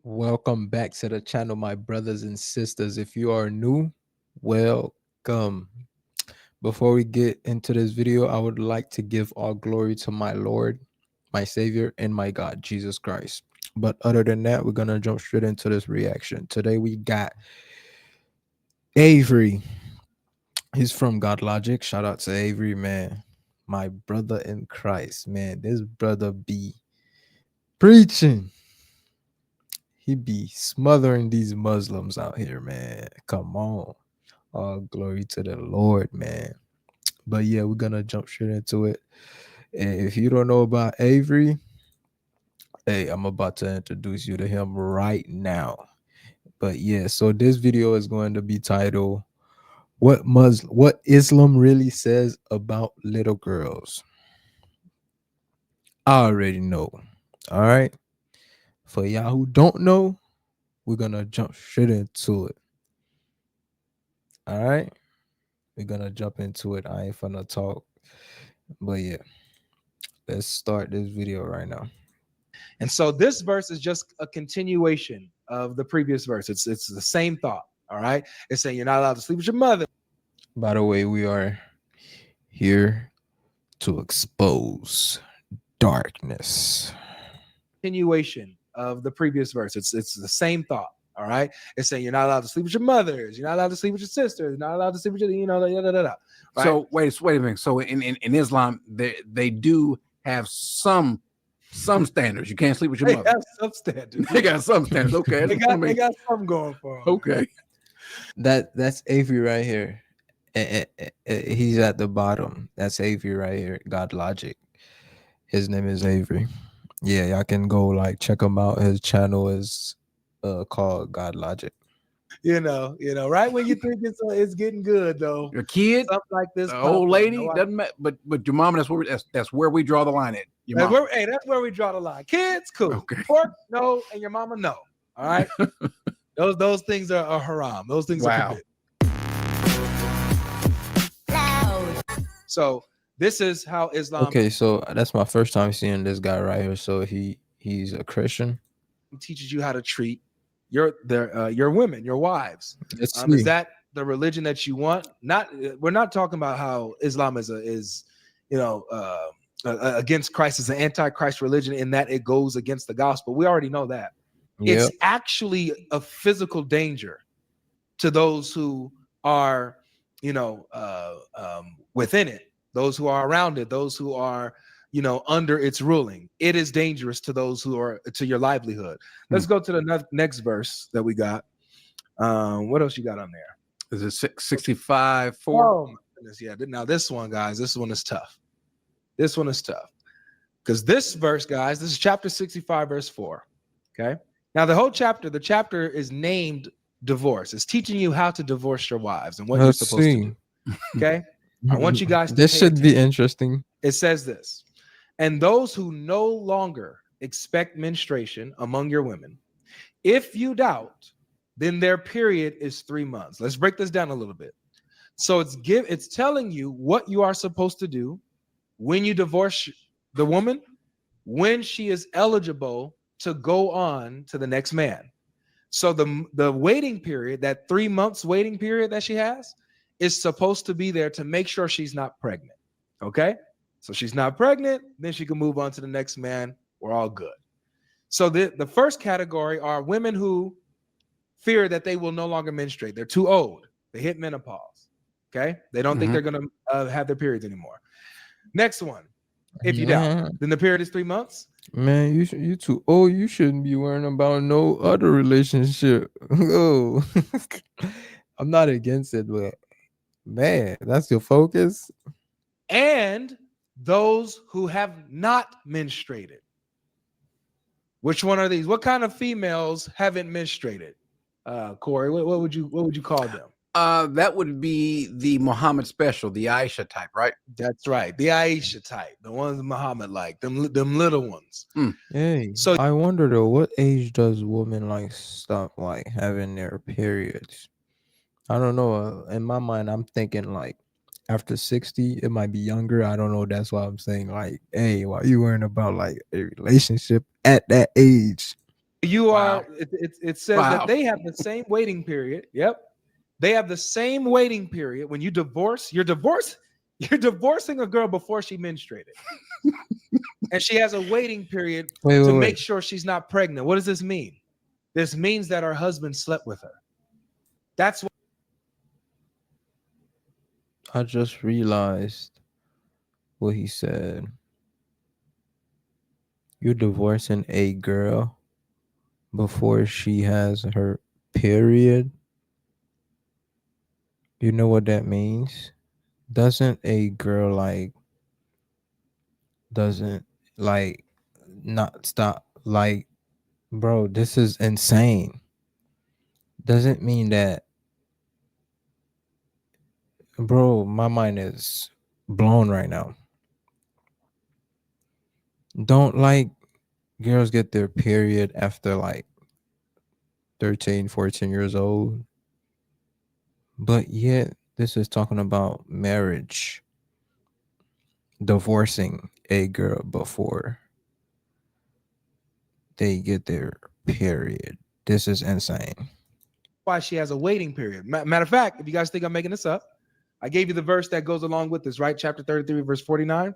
Welcome back to the channel, my brothers and sisters. If you are new, welcome. Before we get into this video, I would like to give all glory to my Lord, my Savior, and my God, Jesus Christ. But other than that, we're going to jump straight into this reaction. Today we got Avery. He's from God Logic. Shout out to Avery, man. My brother in Christ, man. This brother be preaching. He be smothering these Muslims out here, man. Come on. All glory to the Lord, man. But yeah, we're gonna jump straight into it. And if you don't know about Avery, hey, I'm about to introduce you to him right now. But yeah, so this video is going to be titled what Islam really says about little girls. I already know. All right. For y'all who don't know, we're gonna jump straight into it. All right. We're gonna jump into it. I ain't finna talk. But yeah, let's start this video right now. And so this verse is just a continuation of the previous verse. It's the same thought. All right. It's saying you're not allowed to sleep with your mother. By the way, we are here to expose darkness. Continuation of the previous verse. It's the same thought. All right. It's saying you're not allowed to sleep with your mothers. You're not allowed to sleep with your sisters. You're not allowed to sleep with your, Right? So wait a minute. So in Islam, they do have some standards. You can't sleep with your They mother. have some standards. They got some standards. Okay. they got something going for them. Okay. That's Avery right here. He's at the bottom. That's Avery right here. God Logic. His name is Avery. Yeah, y'all can go like check him out. His channel is called God Logic. Right when you think it's getting good though. Your kid, something like this, old lady, doesn't matter. But your mom, that's where we draw the line at. That's where we draw the line. Kids, cool. Okay. Pork, no, and your mama, no. All right. those things are haram. Those things are forbidden. So this is how Islam. Okay, so that's my first time seeing this guy right here. So he's a Christian. Teaches you how to treat your women, your wives. Is that the religion that you want? We're not talking about how Islam is against Christ, is an anti-Christ religion in that it goes against the gospel. We already know that. Yep. It's actually a physical danger to those who are within it, those who are around it, those who are under its ruling. It is dangerous to those who are to your livelihood. Let's go to the next verse that we got. What else you got on there? Is it 65:4? Oh my goodness, yeah. Now this one, guys, this one is tough. This one is tough because this verse, guys, this is chapter 65, verse 4. Okay. Now the chapter is named divorce. It's teaching you how to divorce your wives and what you're supposed to do. Okay. I want you guys to this should be interesting. It says this. And those who no longer expect menstruation among your women, if you doubt, then their period is 3 months. Let's break this down a little bit. So it's telling you what you are supposed to do when you divorce the woman, when she is eligible to go on to the next man. So the waiting period, that 3 months waiting period that she has, is supposed to be there to make sure she's not pregnant. Okay. So she's not pregnant, then she can move on to the next man. We're all good. So the first category are women who fear that they will no longer menstruate. They're too old. They hit menopause. Okay. They don't think they're going to have their periods anymore. Next one. If you doubt, then the period is 3 months. Man, you too old. You shouldn't be worrying about no other relationship. Oh, I'm not against it, but man, that's your focus. And those who have not menstruated. Which one are these? What kind of females haven't menstruated? Corey, what would you call them? That would be the Muhammad special, the Aisha type, right? That's right, the Aisha type, the ones Muhammad like, them little ones. Hey, so I wonder though, what age does women like stop like having their periods? I don't know. In my mind, I'm thinking like after 60, it might be younger. I don't know. That's why I'm saying like, hey, why you worrying about like a relationship at that age? You Wow. are. It says that Wow. they have the same waiting period. Yep, they have the same waiting period. When you divorce, you're divorcing a girl before she menstruated, and she has a waiting period Wait, to wait, make wait. sure she's not pregnant. What does this mean? This means that her husband slept with her. That's I just realized what he said. You're divorcing a girl before she has her period. You know what that means? Doesn't a girl doesn't like not stop bro, this is insane. Doesn't mean that, bro, my mind is blown right now. Don't girls get their period after 13, 14 years old, but yet this is talking about marriage, divorcing a girl before they get their period. This is insane. why she has a waiting period. Matter of fact, if you guys think I'm making this up, I gave you the verse that goes along with this, right? Chapter 33, verse 49.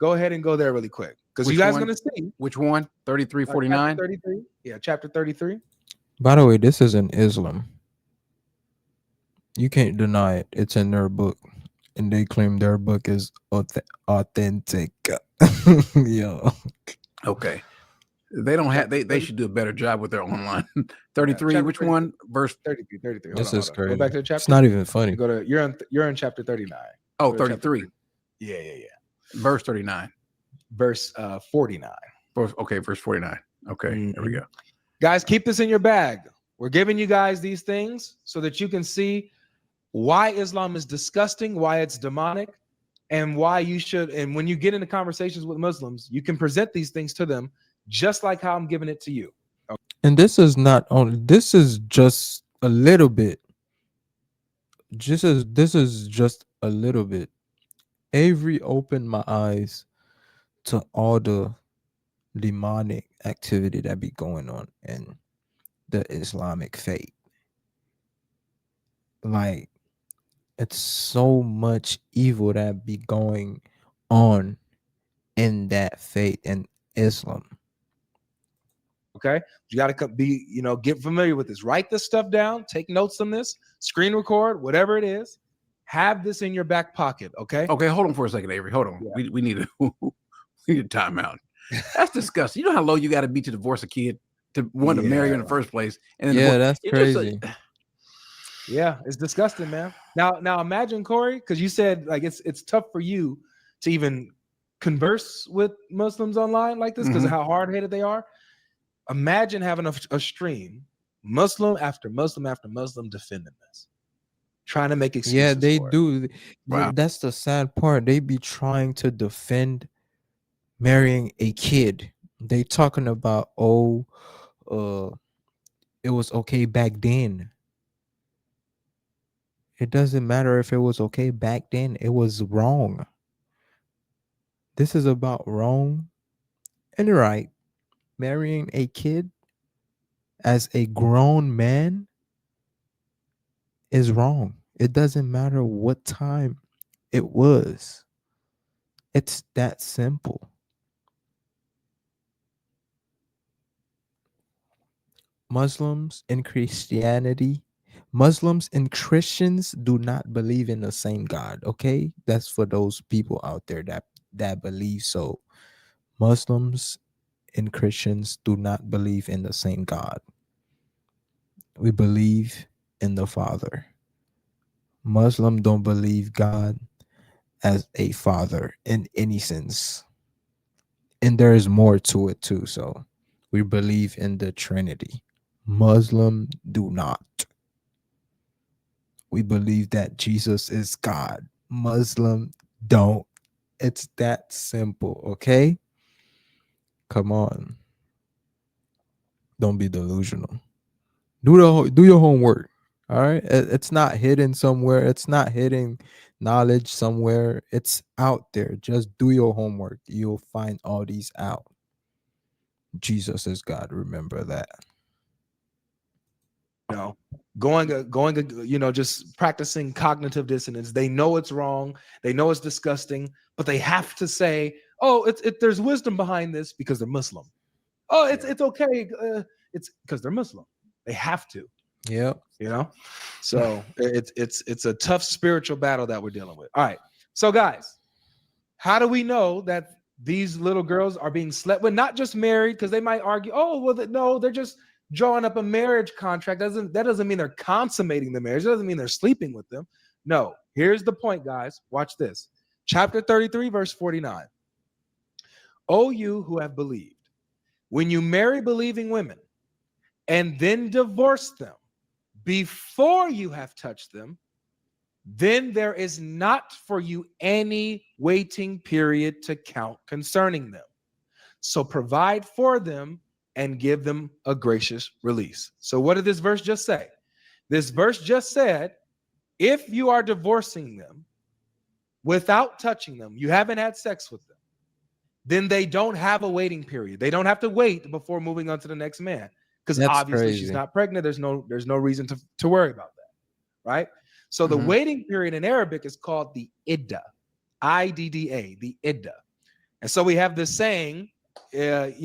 Go ahead and go there really quick, because you Which guys are one? gonna see Which one? chapter 3349. 33. Yeah, chapter 33. By the way, this is in Islam. You can't deny it. It's in their book, and they claim their book is authentic. Yo, Okay. They don't have Chapter they 30, should do a better job with their online. yeah, 33. chapter Which 33, one? Verse 33, 33. Hold this on, is hold on. Go crazy. back to the It's chapter. not even funny. Go to you're in chapter 39. oh Go to chapter 33. 30. Yeah, yeah, yeah. Verse 39. Verse 49. Verse 49. Okay, there we Mhm. go. Guys, keep this in your bag. We're giving you guys these things so that you can see why Islam is disgusting, why it's demonic, and why you should. And when you get into conversations with Muslims, you can present these things to them just like how I'm giving it to you. And this is not only. This is just a little bit. Just as this is just a little bit. Avery opened my eyes to all the demonic activity that be going on in the Islamic faith. Like, it's so much evil that be going on in that faith in Islam. Okay, you got to be, get familiar with this. Write this stuff down. Take notes on this. Screen record, whatever it is. Have this in your back pocket. Okay. Okay, hold on for a second, Avery. Hold on. Yeah. We need a we need a timeout. That's disgusting. You know how low you got to be to divorce a kid to want to marry her in the first place, and then Yeah, that's it's just crazy. Yeah, it's disgusting, man. Now imagine, Corey, because you said like it's tough for you to even converse with Muslims online like this because of how hard headed they are. Imagine having a stream, Muslim after Muslim after Muslim defending this, trying to make Yeah, excuses they for it. do. Wow. That's the sad part. They be trying to defend marrying a kid. They talking about, oh, uh it was okay back then. It doesn't matter if it was okay back then. It was wrong. This is about wrong and right. Marrying a kid as a grown man is wrong. It doesn't matter what time it was. It's that simple. Muslims and Christianity, Muslims and Christians do not believe in the same God, okay? That's for those people out there that believe so. Muslims and Christians do not believe in the same God. We believe in the Father. Muslim don't believe God as a father in any sense. And there is more to it too. So we believe in the Trinity. Muslim do not. We believe that Jesus is God. Muslim don't. It's that simple, okay? Come on. Don't be delusional. Do your homework. All right? It's not hidden somewhere. It's not hidden knowledge somewhere. It's out there. Just do your homework. You'll find all these out. Jesus is God. Remember that. You know, just practicing cognitive dissonance. They know it's wrong. They know it's disgusting, but they have to say, "Oh, there's wisdom behind this because they're Muslim." Oh, it's okay. It's because they're Muslim. They have to. Yep. So it's a tough spiritual battle that we're dealing with. All right. So guys, how do we know that these little girls are being slept with? Not just married, because they might argue, oh, well, no, they're just drawing up a marriage contract. That doesn't mean they're consummating the marriage. It doesn't mean they're sleeping with them. No, here's the point, guys. Watch this. Chapter 33, verse 49. O you who have believed, when you marry believing women and then divorce them before you have touched them, then there is not for you any waiting period to count concerning them. So provide for them and give them a gracious release. So what did this verse just say? This verse just said, if you are divorcing them without touching them, you haven't had sex with them, then they don't have a waiting period. They don't have to wait before moving on to the next man, because obviously crazy. she's not pregnant. There's no reason to worry about that, right? So the waiting period in Arabic is called the idda, I-D-D-A, the idda. And so we have this saying, it's,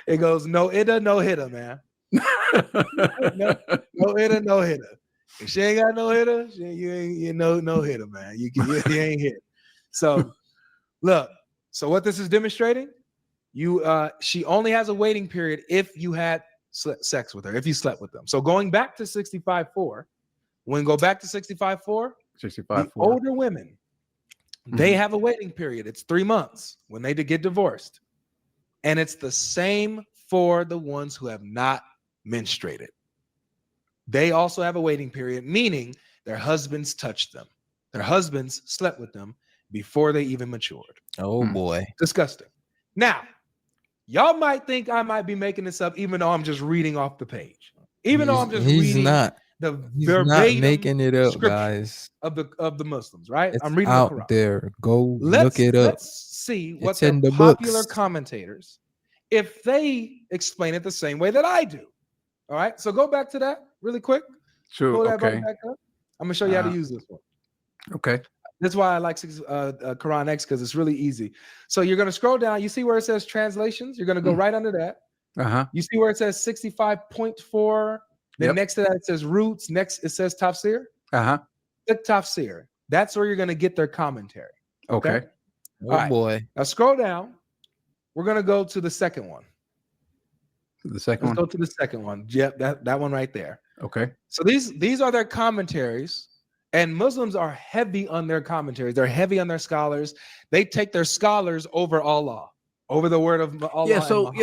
it goes, no idda, no hitter, man. no idda, no hitter. If she ain't got no hitter, you no hitter, man. You ain't hit. So look, so what this is demonstrating, she only has a waiting period if you had sex with her, if you slept with them. So going back to 65:4, when go back to 65:4, the older women, they have a waiting period. It's 3 months when they get divorced. And it's the same for the ones who have not menstruated. They also have a waiting period, meaning their husbands touched them. Their husbands slept with them before they even matured. Oh boy. Disgusting. Now, y'all might think I might be making this up, even though I'm just reading off the page. Even though I'm just reading he's not making it up, guys. Of the Muslims, right? It's I'm reading out the Quran. there. Go look it up. Let's see what It's in the the popular books. commentators, if they explain it the same way that I do. All right. So go back to that really quick. Sure. Pull that Okay. back up. I'm gonna show you how to use this one. Okay. That's why I like Quran X, because it's really easy. So you're going to scroll down. You see where it says translations? You're going to go right under that. You see where it says 65.4? Then next to that, it says roots. Next, it says tafsir. Click tafsir. That's where you're going to get their commentary. Okay. Oh boy. Now scroll down. We're going to go to the second one. The second Let's one? go to the second one. Yep, that one right there. Okay. So these are their commentaries. And Muslims are heavy on their commentaries. They're heavy on their scholars. They take their scholars over Allah, over the word of Allah. So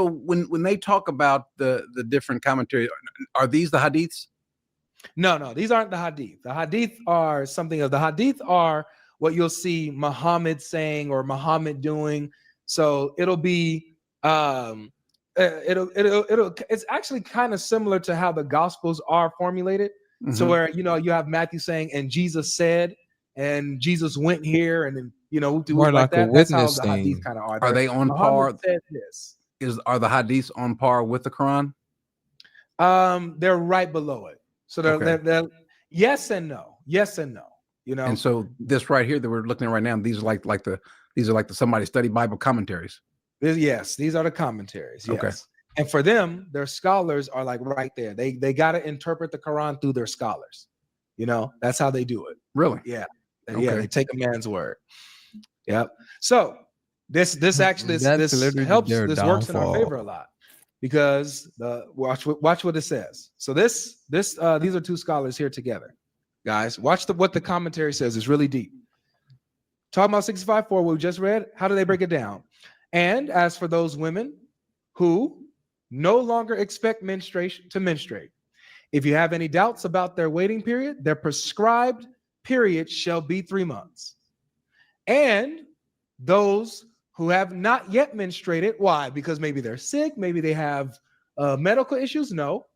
when they talk about the different commentaries, are these the hadiths? No, these aren't the hadith. The hadith are something else. The hadith are what you'll see Muhammad saying or Muhammad doing. So it'll be it's actually kind of similar to how the gospels are formulated. So where you have Matthew saying, and Jesus said, and Jesus went here, and then more like that. That's how the hadith kind of are. Are they on par? Said this. Are the hadiths on par with the Quran? They're right below it. So they're yes and no. Yes and no. And so this right here that we're looking at right now, these are like the somebody study Bible commentaries. Yes, these are the commentaries. Yes. Okay. And for them, their scholars are like right there. They got to interpret the Quran through their scholars. That's how they do it. Really? Yeah. Yeah. They take a man's word. Yep. So this actually this helps. This works in our favor a lot, because watch what it says. So these are two scholars here together, guys. Watch what the commentary says. It's really deep. Talking about 65:4, what we just read. How do they break it down? And as for those women who no longer expect menstruation to menstruate, if you have any doubts about their waiting period, their prescribed period shall be 3 months. And those who have not yet menstruated, why? Because maybe they're sick, maybe they have medical issues. No,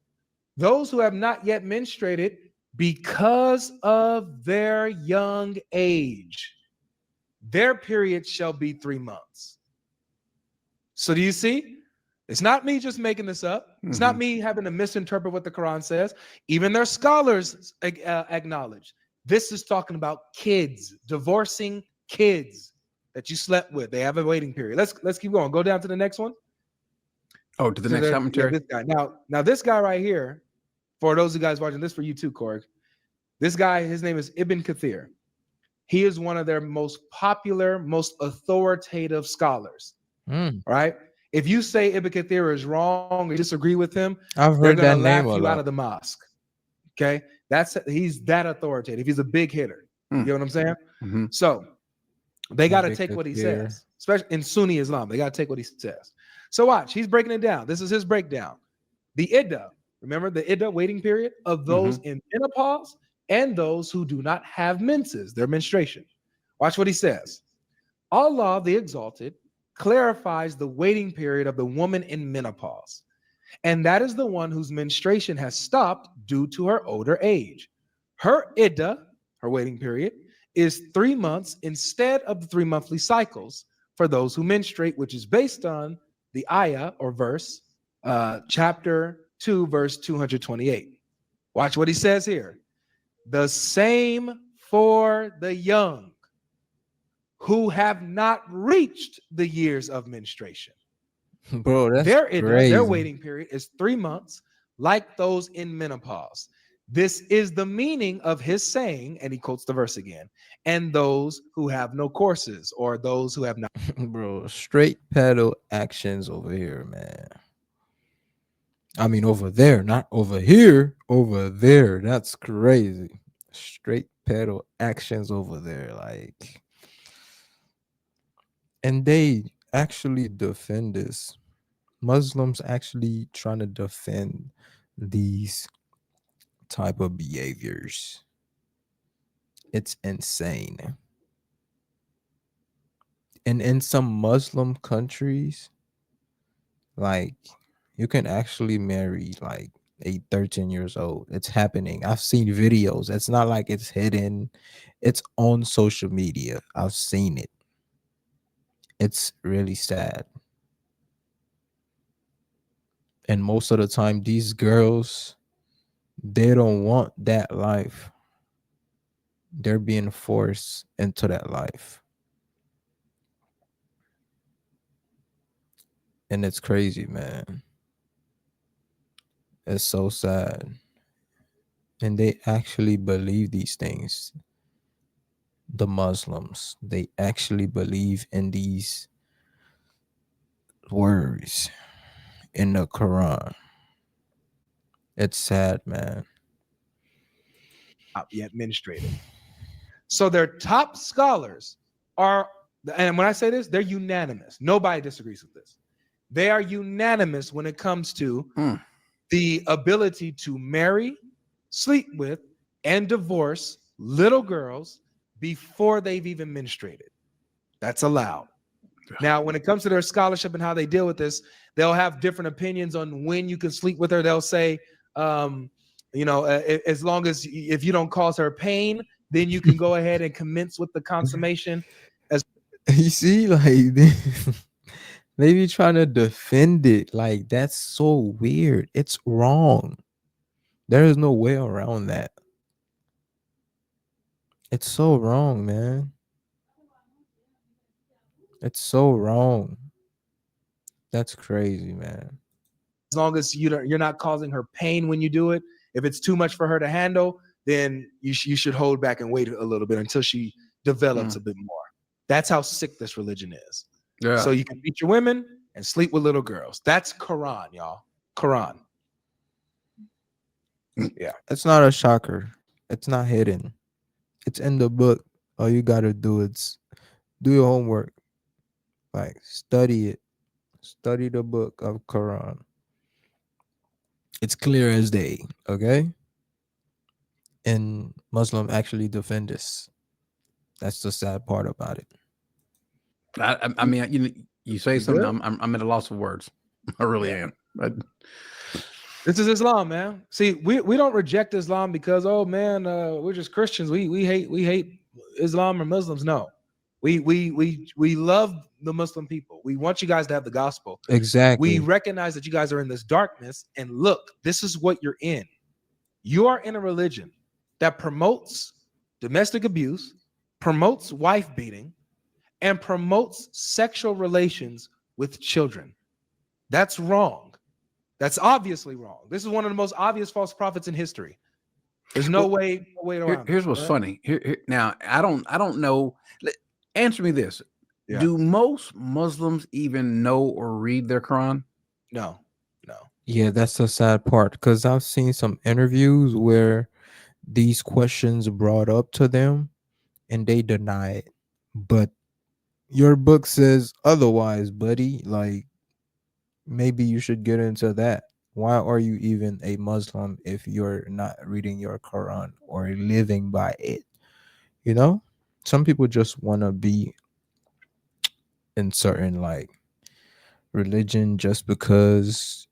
those who have not yet menstruated because of their young age. their period shall be 3 months. So do you see? It's not me just making this up. It's not me having to misinterpret what the Quran says. Even their scholars acknowledge this is talking about kids, divorcing kids that you slept with. They have a waiting period. Let's keep going. Go down to the next one. Oh, to the next commentary. This guy. Now this guy right here, for those of you guys watching this for you too, Korg. This guy, his name is Ibn Kathir. He is one of their most popular, most authoritative scholars. Right? If you say Ibn Kathir is wrong or disagree with him, I've they're heard gonna that name laugh a you out lot. of the mosque. Okay, he's that authoritative. He's a big hitter. You know what I'm saying? So they got to take what he says, especially in Sunni Islam. They got to take what he says. So watch, he's breaking it down. This is his breakdown. The iddah, remember the iddah waiting period of those in menopause and those who do not have menses, their menstruation. Watch what he says. Allah the Exalted clarifies the waiting period of the woman in menopause, and that is the one whose menstruation has stopped due to her older age. Her iddah, her waiting period, is 3 months instead of the 3 monthly cycles for those who menstruate, which is based on the ayah or verse, chapter 2, verse 228. Watch what he says here. The same for the young who have not reached the years of menstruation. Bro, that's Their iddah, crazy. their waiting period is 3 months, like those in menopause. This is the meaning of his saying, and he quotes the verse again, and those who have no courses, or those who have not. Bro, straight pedal actions over here, man. I mean, over there, not over here, over there. That's crazy. Straight pedal actions over there. Like, and they actually defend this. Muslims actually trying to defend these type of behaviors. It's insane. And in some Muslim countries, like, you can actually marry like a 13 years old. It's happening. I've seen videos. It's not like it's hidden. It's on social media. I've seen it. It's really sad. And most of the time, these girls, they don't want that life. They're being forced into that life. And it's crazy, man. It's so sad. And they actually believe these things. The Muslims, they actually believe in these words in the Quran. It's sad, man. Yet menstruated. So their top scholars are, and when I say this, they're unanimous. Nobody disagrees with this. They are unanimous when it comes to the ability to marry, sleep with, and divorce little girls before they've even menstruated. That's allowed. Now, when it comes to their scholarship and how they deal with this, they'll have different opinions on when you can sleep with her. They'll say, as long as if you don't cause her pain, then you can go ahead and commence with the consummation. You see, like they be trying to defend it. Like, that's so weird. It's wrong. There is no way around that. It's so wrong, man. It's so wrong. That's crazy, man. As long as you're not causing her pain when you do it. If it's too much for her to handle, then you should hold back and wait a little bit until she develops a bit more. That's how sick this religion is. Yeah. So you can beat your women and sleep with little girls. That's Quran, y'all. Quran. Yeah. It's not a shocker. It's not hidden. It's in the book. All you gotta do is do your homework. Like, study it. Study the book of Quran. It's clear as day, okay? And Muslim actually defend this. That's the sad part about it. I mean, you say something, I'm at a loss of words. I really am. But this is Islam, man. See, we don't reject Islam because, oh man, we're just Christians. We hate Islam or Muslims. No, We love the Muslim people. We want you guys to have the gospel. We Exactly. recognize that you guys are in this darkness, and look, this is what you're in. You are in a religion that promotes domestic abuse, promotes wife beating, and promotes sexual relations with children. That's wrong. That's obviously wrong. This is one of the most obvious false prophets in history. There's no Well, way, no way around here's this. what's funny. Now, I don't know. Answer me this: Yeah. do most Muslims even know or read their Quran? No, no. Yeah, that's the sad part because I've seen some interviews where these questions brought up to them and they deny it. But your book says otherwise, buddy. Like, maybe you should get into that. Why are you even a Muslim if you're not reading your Quran or living by it? You know, some people just want to be in certain like religion just because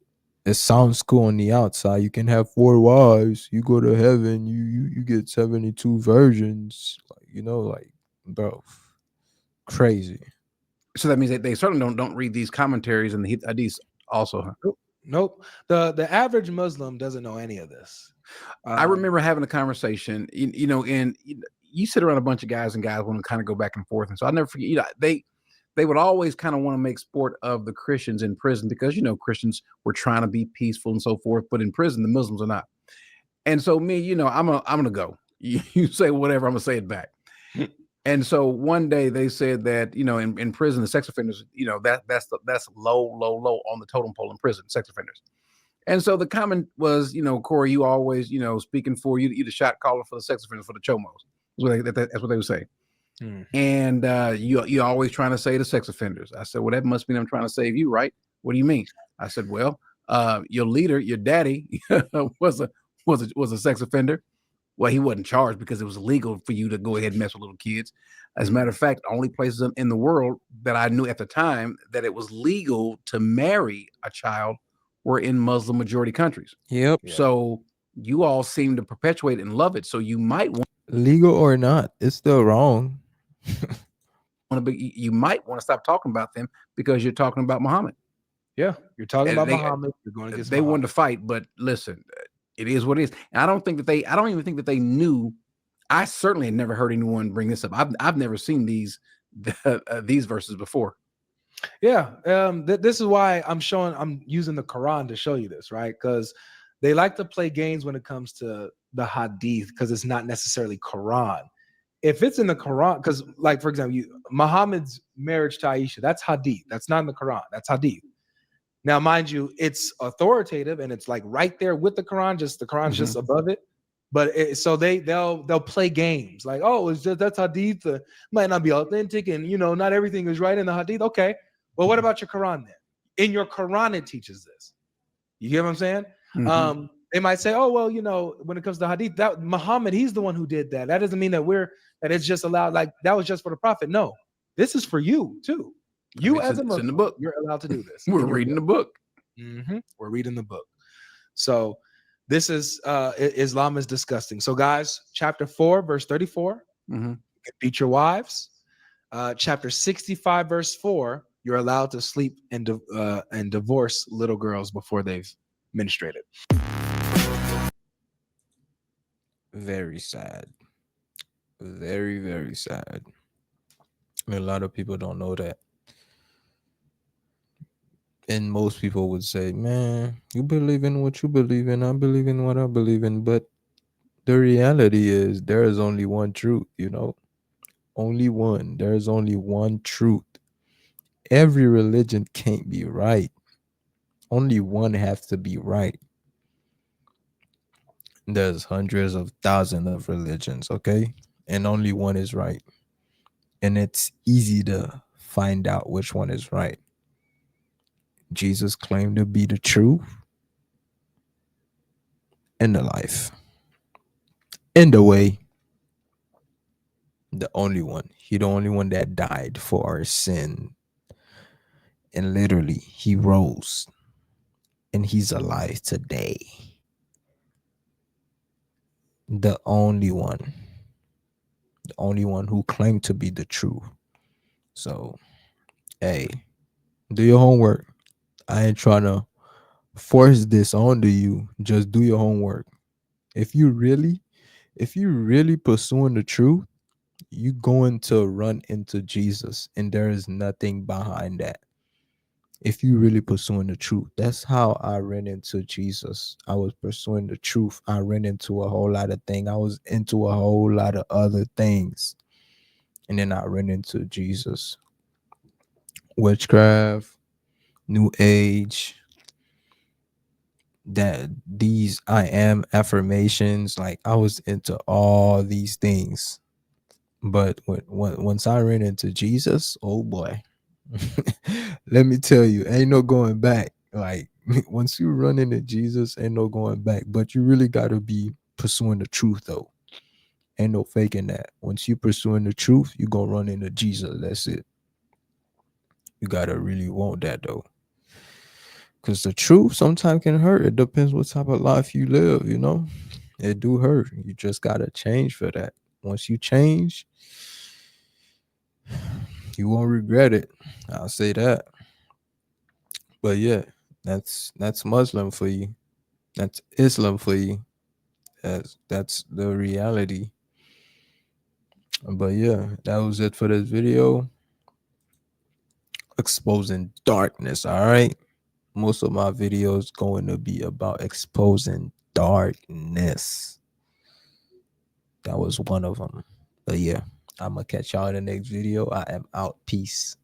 it sounds cool on the outside. You can have four wives. You go to heaven. You get 72 virgins. Like, like, bro, crazy. So that means that they certainly don't read these commentaries and the hadiths also. Huh? Nope. Nope. The average Muslim doesn't know any of this. I remember having a conversation, and you sit around a bunch of guys and guys want to kind of go back and forth. And so I never forget, they would always kind of want to make sport of the Christians in prison because, Christians were trying to be peaceful and so forth. But in prison, the Muslims are not. And so me, I'm going to go. You say whatever, I'm going to say it back. And so one day they said that, in prison, the sex offenders, that's low on the totem pole in prison, sex offenders. And so the comment was, Corey, you always, speaking for you the shot caller for the sex offenders, for the chomos. That's what they would say. And you always trying to say the sex offenders. I said, well, that must mean I'm trying to save you, right? What do you mean? I said, well, your leader, your daddy, was a sex offender. Well, he wasn't charged because it was illegal for you to go ahead and mess with little kids. As a matter of fact, only places in the world that I knew at the time that it was legal to marry a child were in Muslim majority countries. Yep. Yeah. So you all seem to perpetuate and love it. So you might want Legal or not, it's still wrong. to be, you might want to stop talking about them because you're talking about Muhammad. Yeah. You're talking And about they- Muhammad. You're going against They Muhammad. wanted to fight, but listen, it is what it is. And I don't even think that they knew. I certainly had never heard anyone bring this up. I've never seen these verses before. Yeah. This is why I'm using the Quran to show you this, right? Because they like to play games when it comes to the hadith because it's not necessarily Quran. If it's in the Quran, because like for example, Muhammad's marriage to Aisha, that's hadith. That's not in the Quran. That's hadith. Now, mind you, it's authoritative and it's like right there with the Quran. Just the Quran's just above it. But so they'll play games like, oh, it's just that's hadith. Might not be authentic, and not everything is right in the hadith. Okay, well, what about your Quran then? In your Quran, it teaches this. You get what I'm saying? They might say, oh, well, when it comes to hadith, that Muhammad, he's the one who did that. That doesn't mean that it's just allowed. Like that was just for the prophet. No, this is for you too. You as a Muslim, in the book. you're allowed to do this. We're reading the book. We're reading the book. So this is Islam is disgusting. So guys, chapter 4, verse 34, you can beat your wives. Chapter 65, verse 4, you're allowed to sleep and divorce little girls before they've menstruated. Very sad. Very, very sad. A lot of people don't know that. And most people would say, man, you believe in what you believe in. I believe in what I believe in. But the reality is there is only one truth. Only one. There's only one truth. Every religion can't be right. Only one has to be right. There's hundreds of thousands of religions, okay? And only one is right. And it's easy to find out which one is right. Jesus claimed to be the truth and the life and the way. The only one. He the only one that died for our sin. And literally, he rose. And he's alive today. The only one. The only one who claimed to be the truth. So, hey, do your homework. I ain't trying to force this onto you. Just do your homework. If you really, if you really pursuing the truth, you going to run into Jesus, and there is nothing behind that. If you really pursuing the truth, that's how I ran into Jesus. I was pursuing the truth. I ran into a whole lot of things. I was into a whole lot of other things, and then I ran into Jesus. Witchcraft, New Age, that these I am affirmations. Like I was into all these things, but once I ran into Jesus, oh boy, let me tell you, ain't no going back. Like once you run into Jesus, ain't no going back. But you really got to be pursuing the truth, though. Ain't no faking that. Once you pursuing the truth, you gonna run into Jesus. That's it. You gotta really want that though. Cause the truth sometimes can hurt. It depends what type of life you live, you know. It do hurt. You just gotta change for that. Once you change, you won't regret it. I'll say that. But yeah, that's Muslim for you. That's Islam for you. That's the reality. But yeah, that was it for this video. Exposing darkness. All right. Most of my videos going to be about exposing darkness. That was one of them. But yeah, I'm gonna catch y'all in the next video. I am out. Peace.